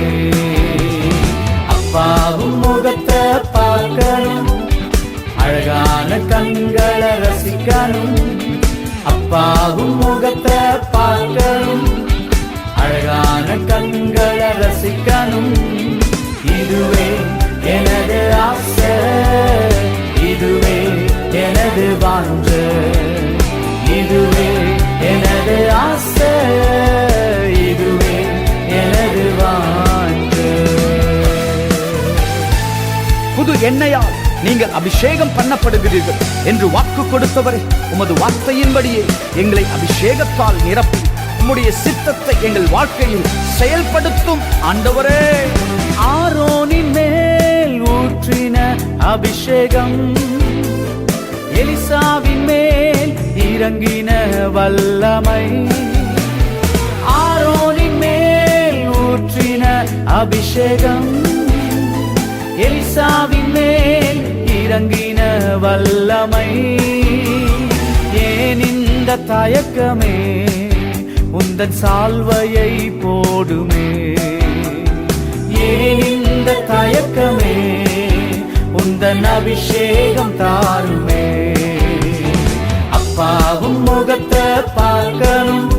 அப்பாவும் முகத்தை பார்க்கணும், அழகான கண்களை ரசிக்கணும், அப்பாவும் முகத்தை பார்க்கணும், அழகான கண்களை ரசிக்கணும். இதுவே எனது ஆசை, இதுவே எனது வாஞ்சை, இதுவே எனது ஆசை, இதுவே எனது வாஞ்சை. புது எண்ணெயால் நீங்கள் அபிஷேகம் பண்ணப்படுகிறீர்கள் என்று வாக்கு கொடுத்தவரே, உமது வார்த்தையின்படியே எங்களை அபிஷேகத்தால் நிரப்பி உம்முடைய சித்தத்தை எங்கள் வாழ்க்கையில் செயல்படுத்தும் ஆண்டவரே. ஆரோனின் மேல் ஊற்றின அபிஷேகம், எலிசாவின் மேல் இறங்கின வல்லமை. ஆரோனின் மேல் ஊற்றின அபிஷேகம், எலிசாவின் மேல் இறங்கின வல்லமை. ஏன் இந்த தயக்கமே உந்தன் சால்வையை போடுமே, ஏன் இந்த தயக்கமே உந்தன் அபிஷேகம் தாருமே. அப்பாவும் முகத்தை பார்க்கணும்,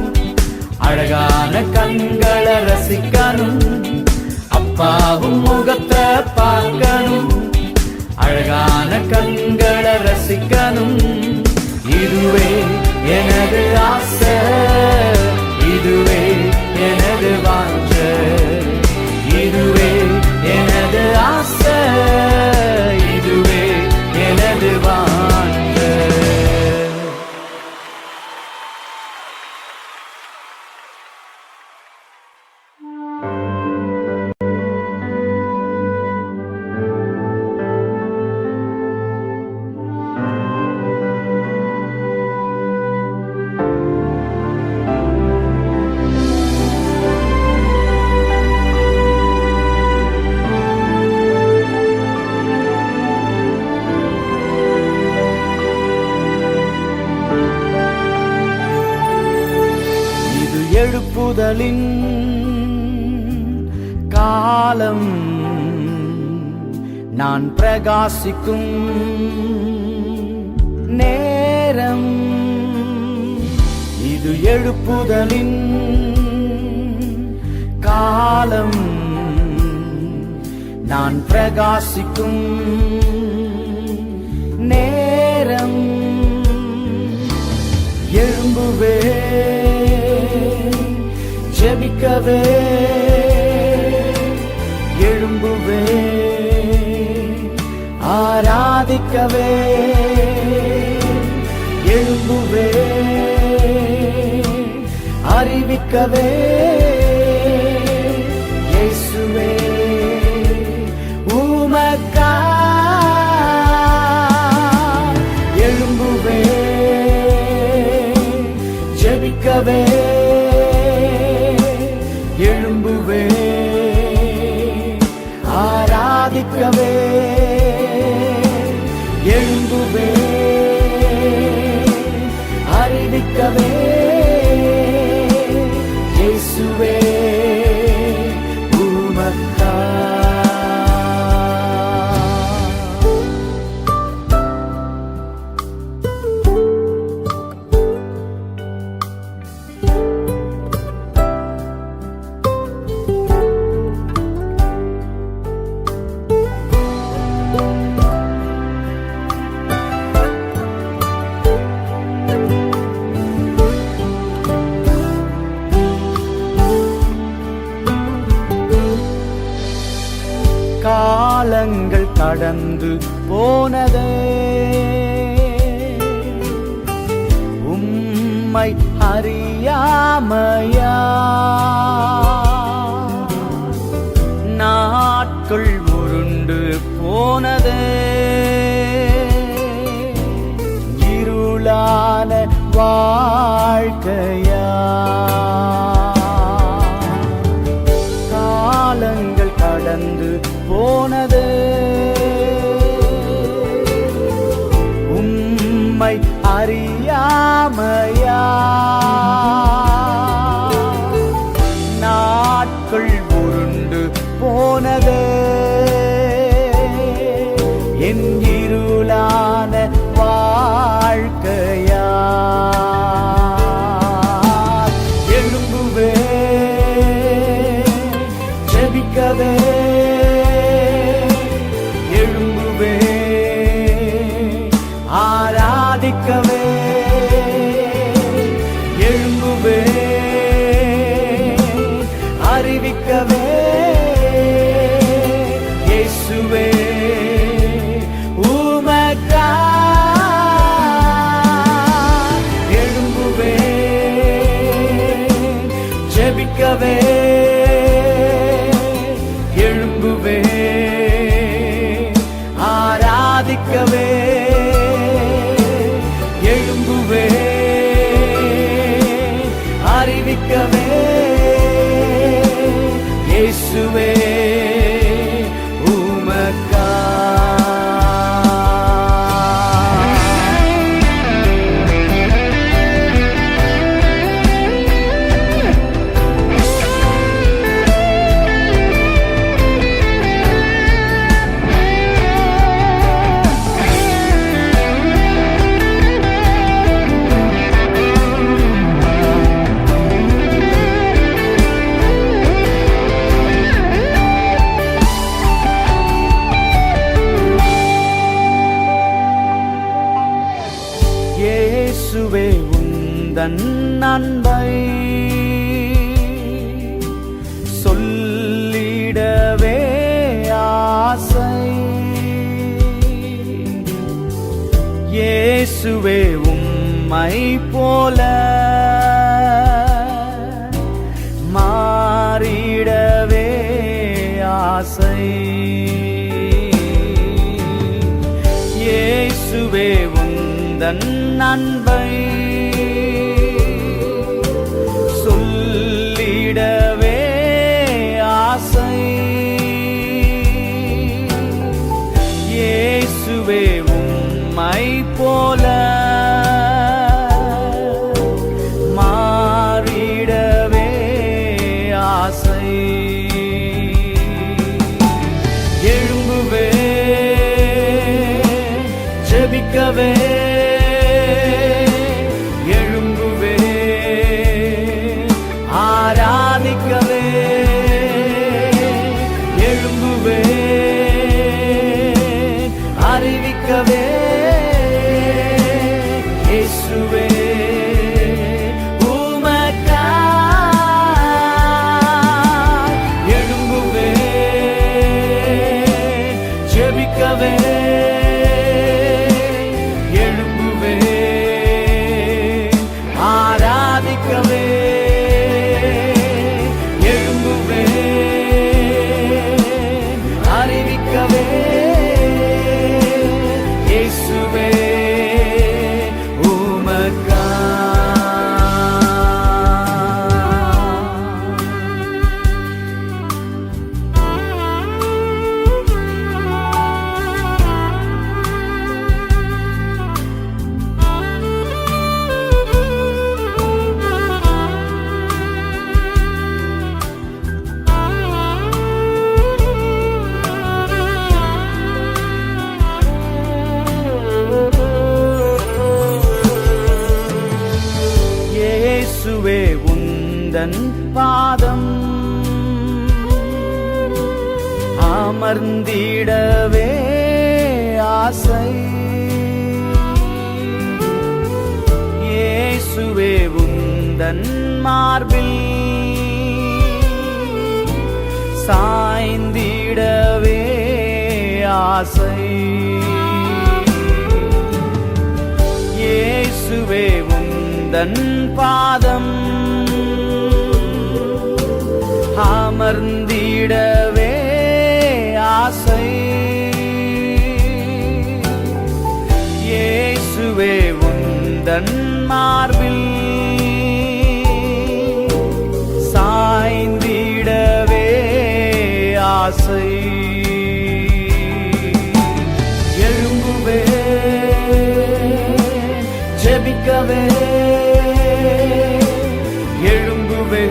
அழகான கண்களை ரசிக்கணும், அப்பாவும் முகத்தை பார்க்கணும், அழகான கண்களை ரசிக்கணும். இதுவே எனது ஆசை, இதுவே எனது வாஞ்சை, இதுவே எனது ஆசை, இதுவே எனது வாஞ்சை. எழுப்புதலின் காலம், நான் பிரகாசிக்கும் நேரம். இது எழுப்புதலின் காலம், நான் பிரகாசிக்கும் நேரம். ஜெபிக்கவே எழும்புவே, ஆராதிக்கவே எழும்புவே, அறிவிக்கவே இயேசுவே உமக்கா எழும்புவே, ஜெபிக்கவே எழும்புவே, ஆராதிக்கவே எழும்புவே, அறிவிக்கவே இயேசுவே உமக்கா. காலங்கள் கடந்து போனதே, உம்மை அறியாமையா, நாட்கள் உருண்டு போனதே, இருளான வாழ்க்கையா, காலங்கள் கடந்து போனது, உம்மை அறியாமையா, நாட்கள் உருண்டு போனது, என் இருளான வாழ்க்கையா, எழும்புவே, ஜெபிக்கவே எழும்புவே, ஆராதிக்கவே எழும்புவே, அறிவிக்கவே இயேசுவே உமக்கா எழும்புவே, ஜெபிக்கவே எழும்புவே, ஆராதிக்கவே எழும்புவே, அறிவிக்கவே இயேசுவே உமக்கா. இயேசுவே உந்தன் அன்பை சொல்லிடவே ஆசை, இயேசுவே உம்மை போல மாறிடவே ஆசை, இயேசுவே உந்தன் அன்பை சொல்லிடவே ஆசை, இயேசுவே உம்மை போல மாறிடவே ஆசை, எழும்புவே, ஜெபிக்கவே எழும்புவே, ஆராதிக்கவே எழும்புவே, அறிவிக்கவே இயேசுவே உமக்கா உந்தன் பாதம் அமர்ந்திடவே ஆசை. இயேசுவே உந்தன் மார்பில் சாய்ந்திடவே ஆசை. இயேசுவே உந்தன் பாதம் அமர்ந்திடவே ஆசை. இயேசுவே உந்தன் மார்பில் சாய்ந்திடவே ஆசை. எழும்புவே ஜெபிக்கவே எழும்புவே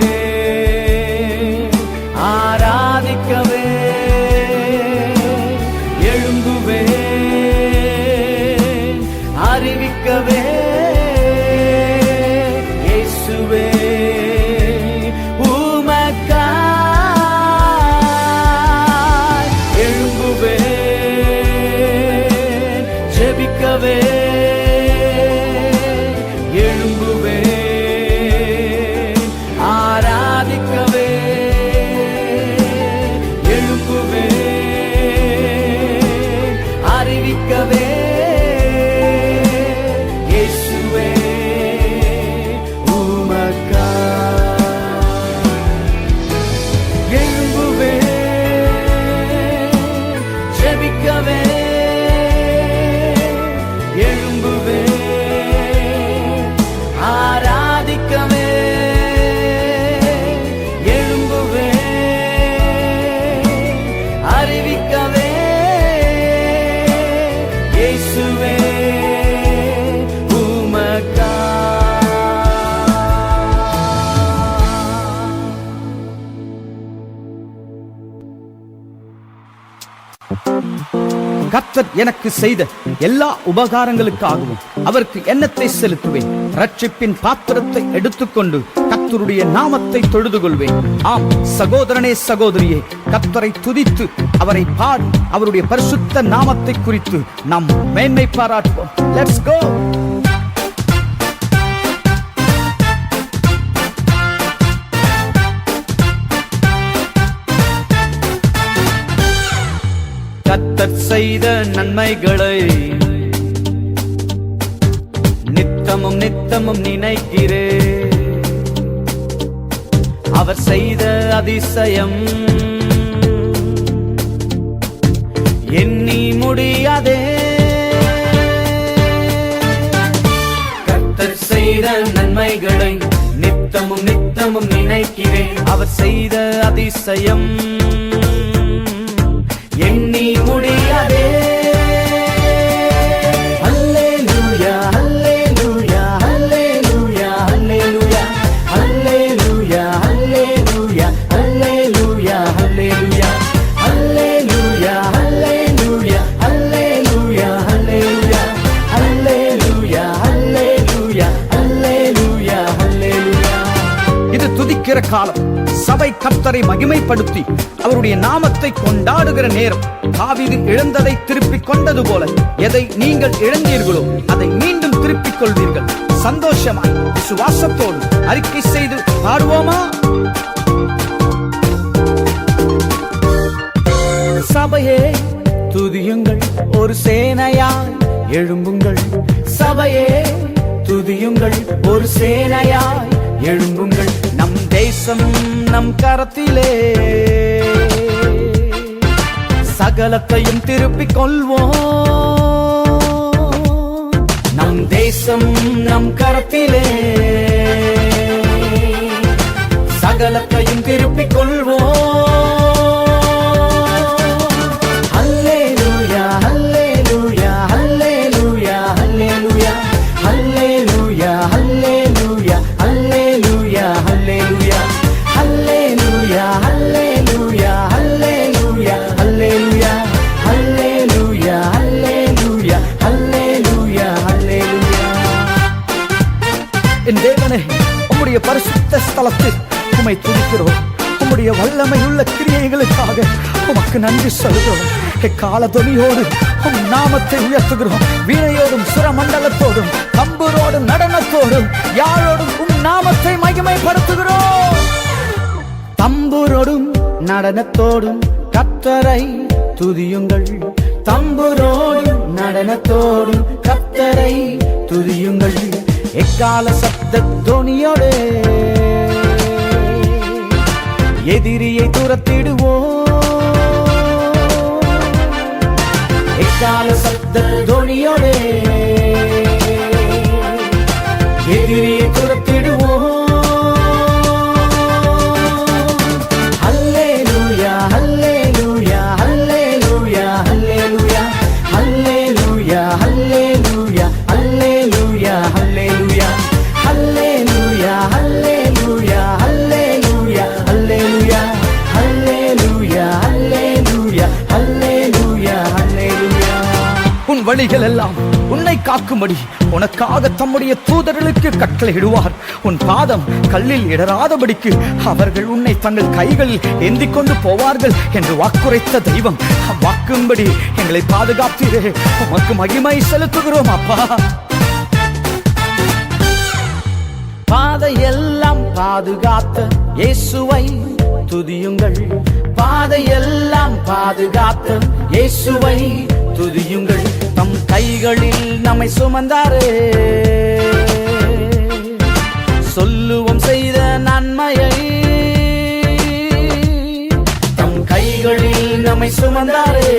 ஆராதிக்கவே எழும்புவே அறிவிக்கவே இயேசுவே உமக்காய் எழும்புவே ஜெபிக்கவே எழும்புவே ஆராதிக்கவே எழும்புவே அறிவிக்கவே இயேசுவே உமக்காய் எழும்புவே ஜெபிக்கவே எழும்புவே ஆராதிக்கவே எழும்புவே அறிவிக்கவே இயேசுவே கர்த்தர் எனக்கு செய்த எல்லா உபகாரங்களுக்காகவும் அவருக்கு எண்ணத்தை செலுத்துவேன். ரட்சிப்பின் பாத்திரத்தை எடுத்துக்கொண்டு கர்த்தருடைய நாமத்தை தொழுது கொள்வேன். ஆம் சகோதரனே சகோதரியே, கர்த்தரை துதித்து அவரை பாடி அவருடைய பரிசுத்த நாமத்தை குறித்து நாம் மேன்மை பாராட்டுவோம். Let's go. கர்த்தர் செய்த நன்மைகளை நித்தமும் நித்தமும் நினைக்கிறேன். அவர் செய்த அதிசயம் எண்ணி முடியாதே. கர்த்தர் செய்த நன்மைகளை நித்தமும் நித்தமும் நினைக்கிறேன். அவர் செய்த அதிசயம் எண்ணி முடியாதே. அல்லேலூயா அல்லேலூயா அல்லேலூயா அல்லேலூயா அல்லேலூயா அல்லேலூயா அல்லேலூயா அல்லேலூயா அல்லேலூயா அல்லேலூயா அல்லேலூயா அல்லேலூயா அல்லேலூயா அல்லேலூயா அல்லேலூயா அல்லேலூயா. இது துதிக்கிற காலம். சபை கர்த்தரை மகிமைப்படுத்தி அவருடைய நாமத்தை கொண்டாடுகிற நேரம். தாவீது இழந்ததை திருப்பிக் கொண்டது போல எதை நீங்கள் இழந்தீர்களோ அதை மீண்டும் திருப்பிக் கொள்வீர்கள். சந்தோஷமாய் விசுவாசத்தோடு அறிக்கை செய்து பாடுவோமா? சபையே துதியுங்கள், ஒரு சேனையாய் எழும்புங்கள். சபையே துதியுங்கள், ஒரு சேனையாய் எழும்புங்கள். நம் தேசம் நம் கரத்திலே, சகலத்தையும் திருப்பிக் கொள்வோம். நம் தேசம் நம் கரத்திலே, சகலத்தையும் திருப்பிக் கொள்வோம். அல்லேலூயா அல்லேலூயா அல்லேலூயா அல்லேலூயா அல்லேலூயா அல்லேலூயா அல்லேலூயா அல்லேலூயா அல்லேலூயா அல்லேலூயா அல்லேலூயா அல்லேலூயா அல்லேலூயா அல்லேலூயா அல்லேலூயா அல்லேலூயா. என் தேவனே, உம்முடைய உம்முடைய பரிசுத்த ஸ்தலத்தில் உம்மை துதிக்கிறோம். உம்முடைய வல்லமையுள்ள கிரியைகளுக்காக உமக்கு நன்றி சொல்கிறோம். எக்கால தொனியோடு உம் நாமத்தை உயர்த்துகிறோம். வீணையோடும் சுரமண்டலத்தோடும் தம்புரோடும் நடனத்தோடும் யாரோடும் உம் நாமத்தை மகிமைப்படுத்துகிறோம். தம்புரோடும் நடனத்தோடும் கர்த்தரை துதியுங்கள். தம்புரோடும் நடனத்தோடும் கர்த்தரை துதியுங்கள். எக்கால சப்த தொனியோடு எதிரியை துரத்திடுவோம். எக்கால சப்த தொனியோடு எதிரியை துரத்திடுவோம். ஹல்லேலூயா ஹல்லேலூயா ஹல்லேலூயா ஹல்லேலூயா ஹல்லேலூயா ஹல்லேலூயா ஹல்லேலூயா ஹல்லேலூயா ஹல்லேலூயா ஹல்லேலூயா ஹல்லேலூயா ஹல்லேலூயா ஹல்லேலூயா ஹல்லேலூயா ஹல்லேலூயா ஹல்லேலூயா. உன் வழிகள் எல்லாம் உன்னை காக்கும்படி உனக்காக தம்முடைய தூதர்களுக்கு கட்டளையிடுவார். உன் பாதம் கல்லில் இடராதபடிக்கு அவர்கள் உன்னை தங்கள் கைகளில் ஏந்திக் கொண்டு போவார்கள் என்று வாக்குரைத்த தெய்வம். வாக்கும்படி எங்களை பாதுகாத்தீரே, உமக்கு மகிமை செலுத்துகிறோம் அப்பா. பாதையெல்லாம் பாதுகாத்த இயேசுவை துதியுங்கள். பாதையெல்லாம் பாதுகாத்த இயேசுவை துதியுங்கள். தம் கைகளில் நம்மை சுமந்தாரே, சொல்லுவோம் செய்த நன்மையை. தம் கைகளில் நம்மை சுமந்தாரே,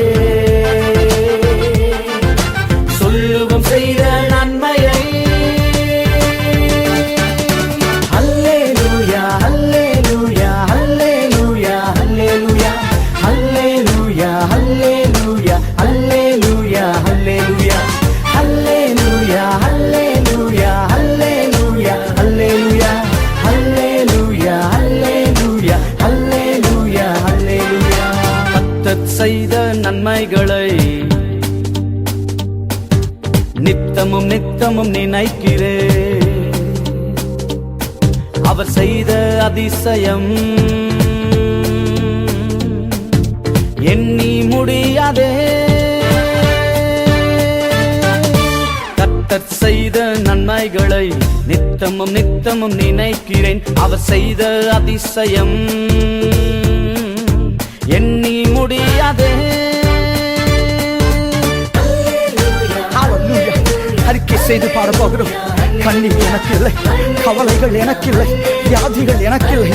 சொல்லுவோம் செய்த நன்மையை. ஹல்லேலூயா ஹல்லேலூயா ஹல்லேலூயா ஹல்லேலூயா ஹல்லேலூயா ஹல்லேலூயா ஹல்லேலூயா ஹல்லேலூயா ஹல்லேலூயா ஹல்லேலூயா ஹல்லேலூயா ஹல்லேலூயா ஹல்லேலூயா ஹல்லேலூயா ஹல்லேலூயா ஹல்லேலூயா. கர்த்தர் செய்த நன்மைகளை நித்தமும் நித்தமும் நினைக்கிறேன். அவர் செய்த அதிசயம் எண்ணி முடியாதே. கர்த்தர் செய்த நன்மைகளை நித்தமும் நித்தமும் நினைக்கிறேன். அவர் செய்த அதிசயம் எண்ணி முடியாதே. அறிக்கை செய்து பாட போகிறோம். கண்ணீர் எனக்கு இல்லை, கவலைகள் எனக்கில்லை, வியாதிகள் எனக்கில்லை,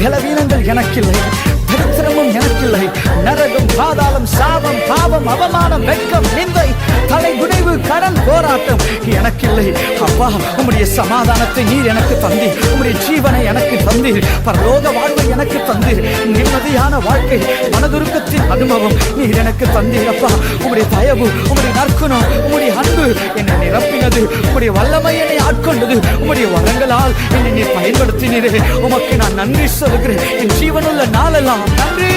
பலவீனங்கள் எனக்கில்லை, தரித்திரமும் எனக்கில்லை. நரகம், பாதாளம், சாபம், பாவம், அவமானம், வெட்கம், நிந்தை, தலைகுனிவு, கடன், போராட்டம் எனக்கில்லை. அப்பா, உம்முடைய சமாதானத்தை நீர் எனக்கு தந்தீர். உம்முடைய ஜீவனை எனக்கு தந்தீர். பரலோக வாழ்வை எனக்கு தந்தீர். நிம்மதியான வாழ்க்கை, மனதுருக்கத்தின் அனுபவம் நீர் எனக்கு தந்தீர். அப்பா, உம்முடைய தயவு, உம்முடைய நற்குணம், உம்முடைய அன்பு என்னை நிரப்பினது. உம்முடைய வல்லமை என்னை ஆட்கொண்டது. உம்முடைய வரங்களால் என்னை நீர் பயன்படுத்தினீரே. உமக்கு நான் நன்றி சொல்கிறேன். என் ஜீவனுள்ள நாளெல்லாம் நன்றி.